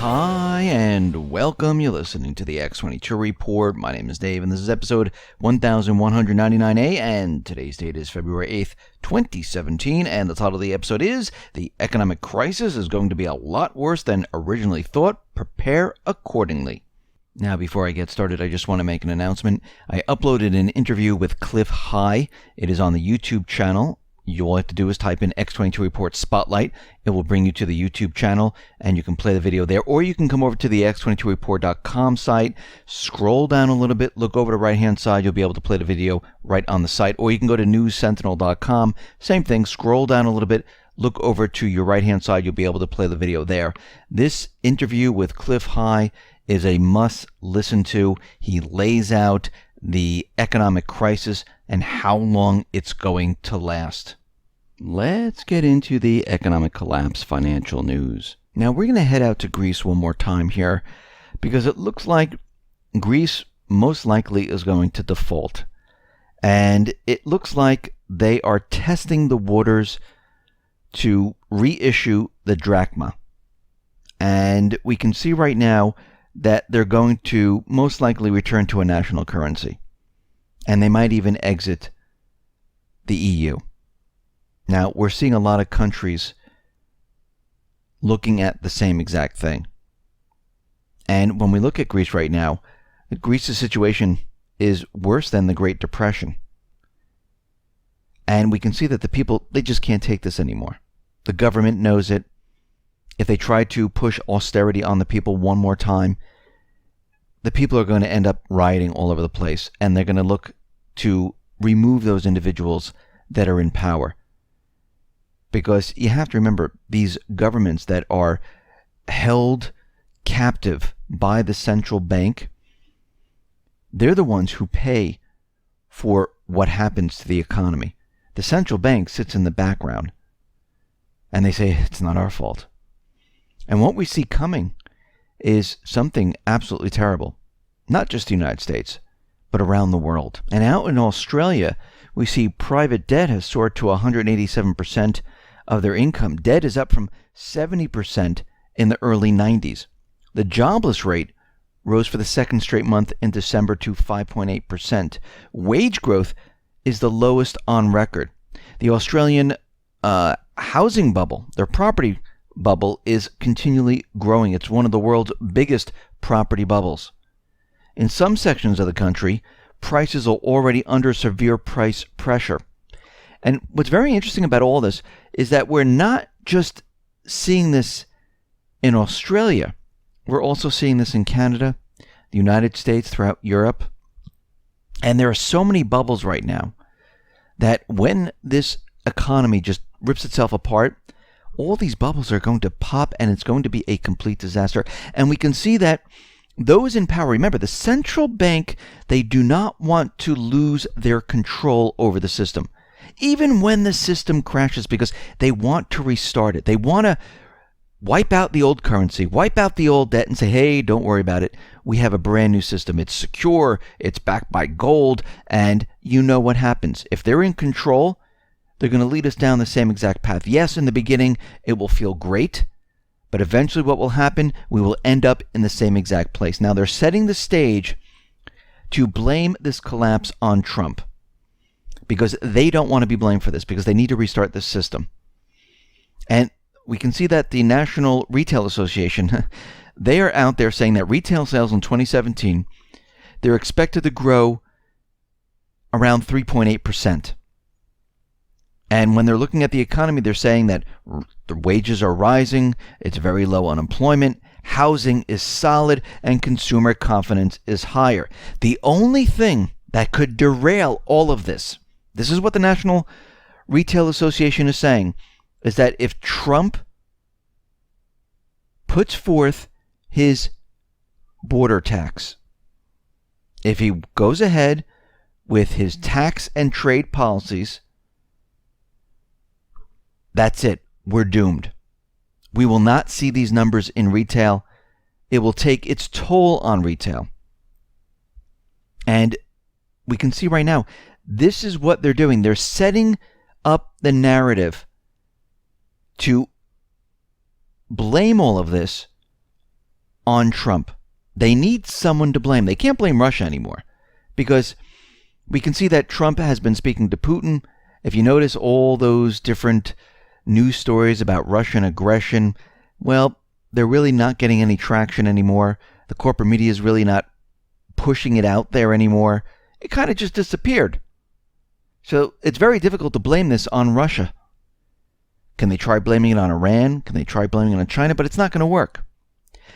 Hi, and welcome. You're listening to the X22 Report. My name is Dave, and this is episode 1199A, and today's date is February 8th, 2017, and the title of the episode is, The Economic Crisis is Going to be a Lot Worse Than Originally Thought. Prepare Accordingly. Now, before I get started, I just want to make an announcement. I uploaded an interview with Cliff High. It is on the YouTube channel. All you have to do is type in X22 Report Spotlight. It will bring you to the YouTube channel, and you can play the video there. Or you can come over to the X22Report.com site, scroll down a little bit, look over the right-hand side. You'll be able to play the video right on the site. Or you can go to NewsSentinel.com. Same thing, scroll down a little bit, look over to your right-hand side. You'll be able to play the video there. This interview with Cliff High is a must-listen to. He lays out the economic crisis and how long it's going to last. Let's get into the economic collapse financial news. Now we're going to head out to Greece one more time here because it looks like Greece most likely is going to default. And it looks like they are testing the waters to reissue the drachma. And we can see right now that they're going to most likely return to a national currency. And they might even exit the EU. Now, we're seeing a lot of countries looking at the same exact thing. And when we look at Greece right now, Greece's situation is worse than the Great Depression. And we can see that the people, they just can't take this anymore. The government knows it. If they try to push austerity on the people one more time, the people are going to end up rioting all over the place, and they're going to look to remove those individuals that are in power. Because you have to remember, these governments that are held captive by the central bank, they're the ones who pay for what happens to the economy. The central bank sits in the background, and they say, it's not our fault. And what we see coming is something absolutely terrible. Not just the United States, but around the world. And out in Australia, we see private debt has soared to 187% of their income. Debt is up from 70% in the early 90s. The jobless rate rose for the second straight month in December to 5.8%. Wage growth is the lowest on record. The Australian housing bubble, their property bubble, is continually growing. It's one of the world's biggest property bubbles. In some sections of the country, prices are already under severe price pressure. And what's very interesting about all this is that we're not just seeing this in Australia. We're also seeing this in Canada, the United States, throughout Europe. And there are so many bubbles right now that when this economy just rips itself apart, all these bubbles are going to pop, and it's going to be a complete disaster. And we can see that those in power, remember, the central bank, they do not want to lose their control over the system, even when the system crashes, because they want to restart it. They want to wipe out the old currency, wipe out the old debt, and say, hey, don't worry about it. We have a brand new system. It's secure. It's backed by gold. And you know what happens. If they're in control, they're going to lead us down the same exact path. Yes, in the beginning, it will feel great. But eventually what will happen, we will end up in the same exact place. Now, they're setting the stage to blame this collapse on Trump because they don't want to be blamed for this, because they need to restart this system. And we can see that the National Retail Association, they are out there saying that retail sales in 2017, they're expected to grow around 3.8%. And when they're looking at the economy, they're saying that the wages are rising, it's very low unemployment, housing is solid, and consumer confidence is higher. The only thing that could derail all of this, this is what the National Retail Association is saying, is that if Trump puts forth his border tax, if he goes ahead with his tax and trade policies, that's it. We're doomed. We will not see these numbers in retail. It will take its toll on retail. And we can see right now, this is what they're doing. They're setting up the narrative to blame all of this on Trump. They need someone to blame. They can't blame Russia anymore because we can see that Trump has been speaking to Putin. If you notice all those different news stories about Russian aggression, well, they're really not getting any traction anymore. The corporate media is really not pushing it out there anymore. It kind of just disappeared. So it's very difficult to blame this on Russia. Can they try blaming it on Iran? Can they try blaming it on China? But it's not going to work.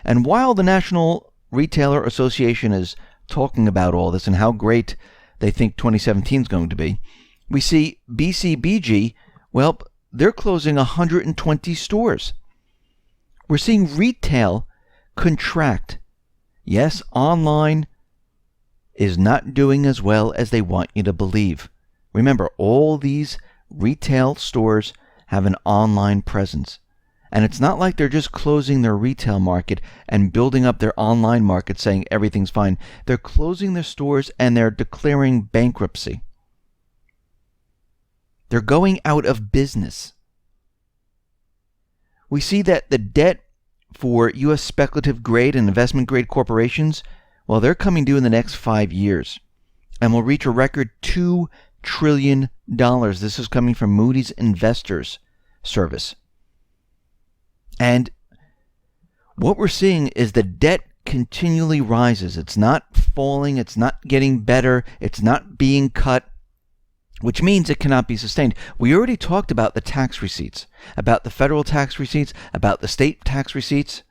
And while the National Retailer Association is talking about all this and how great they think 2017 is going to be, we see BCBG, well, they're closing 120 stores. We're seeing retail contract. Yes, online is not doing as well as they want you to believe. Remember, all these retail stores have an online presence. And it's not like they're just closing their retail market and building up their online market saying everything's fine. They're closing their stores and they're declaring bankruptcy. They're going out of business. We see that the debt for U.S. speculative grade and investment grade corporations, well, they're coming due in the next 5 years and will reach a record $2 trillion. This is coming from Moody's Investors Service. And what we're seeing is the debt continually rises. It's not falling. It's not getting better. It's not being cut, which means it cannot be sustained. We already talked about the tax receipts, about the federal tax receipts, about the state tax receipts.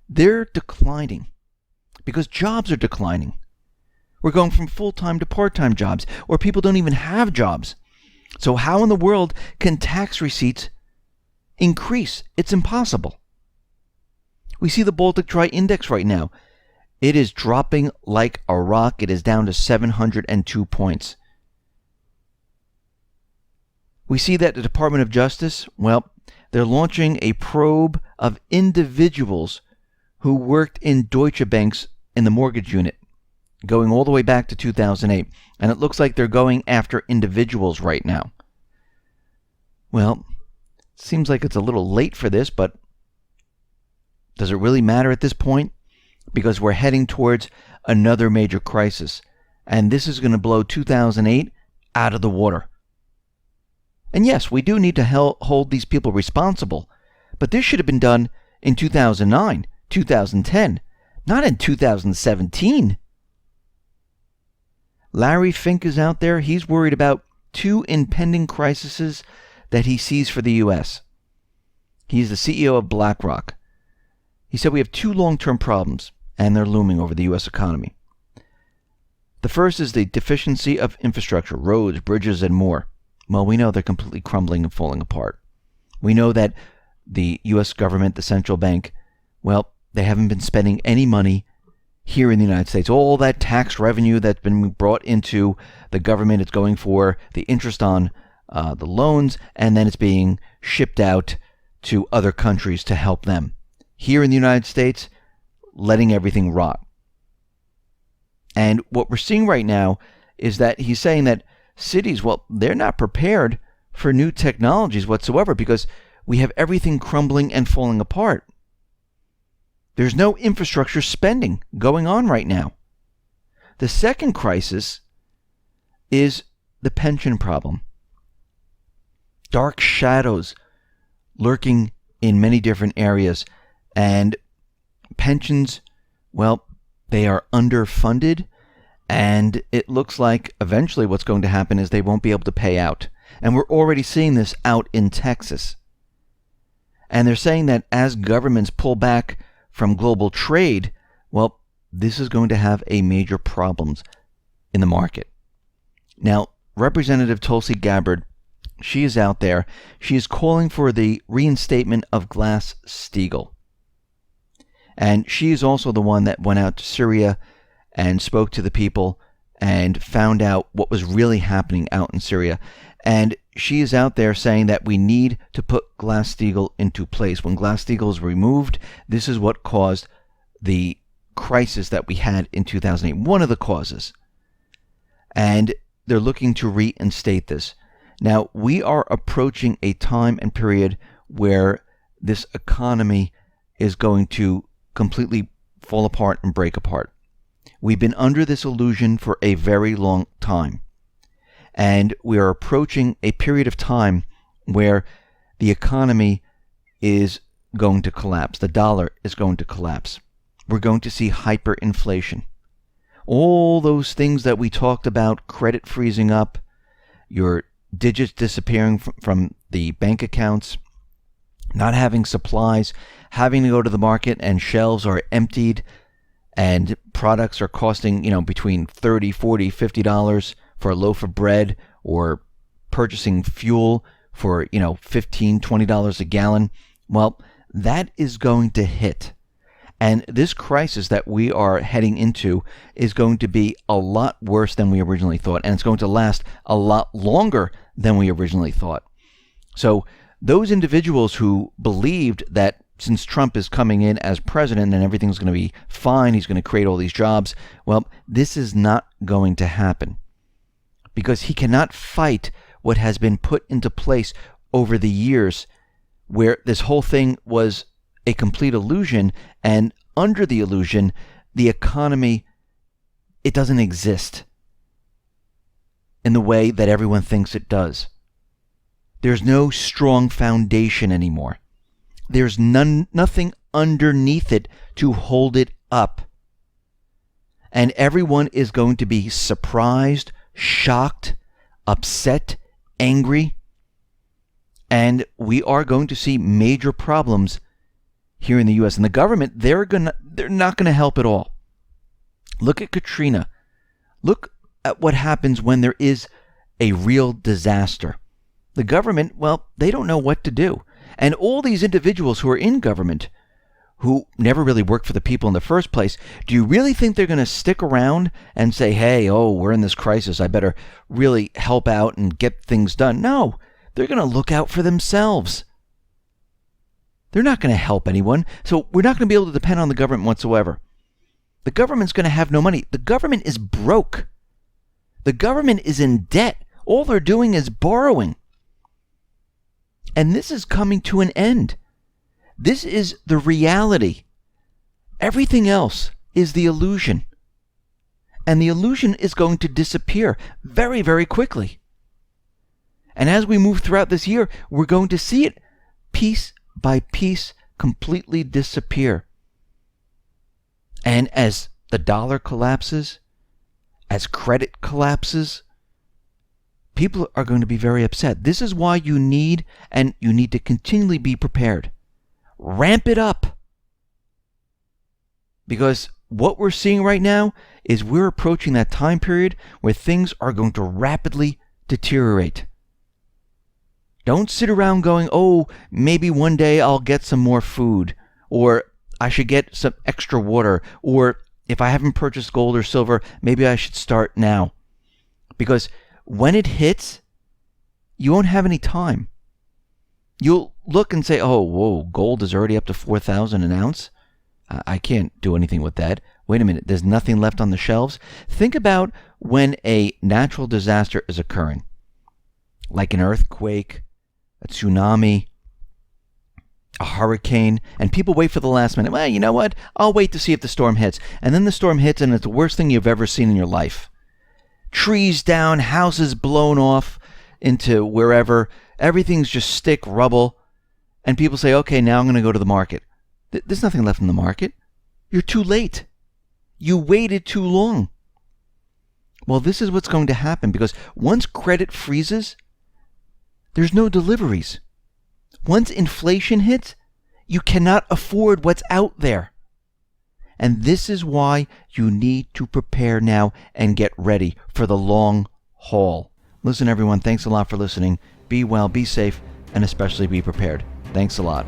They're declining because jobs are declining. We're going from full-time to part-time jobs, or people don't even have jobs. So how in the world can tax receipts increase? It's impossible. We see the Baltic Dry Index right now. It is dropping like a rock. It is down to 702 points. We see that the Department of Justice, well, they're launching a probe of individuals who worked in Deutsche Bank's in the mortgage unit, going all the way back to 2008. And it looks like they're going after individuals right now. Well, seems like it's a little late for this, but does it really matter at this point? Because we're heading towards another major crisis. And this is going to blow 2008 out of the water. And yes, we do need to hold these people responsible. But this should have been done in 2009, 2010, not in 2017. Larry Fink is out there. He's worried about 2 impending crises that he sees for the U.S. He's the CEO of BlackRock. He said we have 2 long-term problems, and they're looming over the U.S. economy. The first is the deficiency of infrastructure, roads, bridges, and more. Well, we know they're completely crumbling and falling apart. We know that the U.S. government, the central bank, well, they haven't been spending any money here in the United States. All that tax revenue that's been brought into the government, it's going for the interest on the loans, and then it's being shipped out to other countries to help them. Here in the United States, letting everything rot. And what we're seeing right now is that he's saying that cities, well, they're not prepared for new technologies whatsoever because we have everything crumbling and falling apart. There's no infrastructure spending going on right now. The second crisis is the pension problem. Dark shadows lurking in many different areas, and pensions, well, they are underfunded, and it looks like eventually what's going to happen is they won't be able to pay out. And we're already seeing this out in Texas. And they're saying that as governments pull back from global trade, well, this is going to have a major problems in the market. Now, Representative Tulsi Gabbard, she is out there. She is calling for the reinstatement of Glass-Steagall. And she is also the one that went out to Syria and spoke to the people and found out what was really happening out in Syria. And she is out there saying that we need to put Glass-Steagall into place. When Glass-Steagall is removed, this is what caused the crisis that we had in 2008. One of the causes. And they're looking to reinstate this. Now, we are approaching a time and period where this economy is going to completely fall apart and break apart. We've been under this illusion for a very long time. And we are approaching a period of time where the economy is going to collapse. The dollar is going to collapse. We're going to see hyperinflation. All those things that we talked about, credit freezing up, your digits disappearing from the bank accounts, not having supplies, having to go to the market and shelves are emptied and products are costing, between $30, $40, $50 for a loaf of bread, or purchasing fuel for, $15, $20 a gallon. Well, that is going to hit. And this crisis that we are heading into is going to be a lot worse than we originally thought. And it's going to last a lot longer than we originally thought. So those individuals who believed that since Trump is coming in as president and everything's going to be fine, he's going to create all these jobs, well, this is not going to happen. Because he cannot fight what has been put into place over the years, where this whole thing was a complete illusion, and under the illusion, the economy, it doesn't exist in the way that everyone thinks it does. There's no strong foundation anymore. There's nothing underneath it to hold it up. And everyone is going to be surprised, shocked, upset, angry, and we are going to see major problems here in the U.S. And the government, they're not going to help at all. Look at Katrina. Look at what happens when there is a real disaster. The government, well, they don't know what to do. And all these individuals who are in government, who never really worked for the people in the first place, do you really think they're going to stick around and say, hey, we're in this crisis, I better really help out and get things done? No, they're going to look out for themselves. They're not going to help anyone. So we're not going to be able to depend on the government whatsoever. The government's going to have no money. The government is broke. The government is in debt. All they're doing is borrowing. And this is coming to an end. This is the reality. Everything else is the illusion. And the illusion is going to disappear very, very quickly. And as we move throughout this year, we're going to see it piece by piece completely disappear. And as the dollar collapses, as credit collapses, people are going to be very upset. This is why you need to continually be prepared. Ramp it up. Because what we're seeing right now is we're approaching that time period where things are going to rapidly deteriorate. Don't sit around going, maybe one day I'll get some more food, or I should get some extra water, or if I haven't purchased gold or silver, maybe I should start now. Because when it hits, you won't have any time. You'll look and say, gold is already up to 4,000 an ounce. I can't do anything with that. Wait a minute, there's nothing left on the shelves. Think about when a natural disaster is occurring, like an earthquake, a tsunami, a hurricane, and people wait for the last minute. Well, you know what? I'll wait to see if the storm hits. And then the storm hits, and it's the worst thing you've ever seen in your life. Trees down, houses blown off into wherever. Everything's just stick, rubble. And people say, okay, now I'm going to go to the market. There's nothing left in the market. You're too late. You waited too long. Well, this is what's going to happen, because once credit freezes, there's no deliveries. Once inflation hits, you cannot afford what's out there. And this is why you need to prepare now and get ready for the long haul. Listen, everyone, thanks a lot for listening. Be well, be safe, and especially be prepared. Thanks a lot.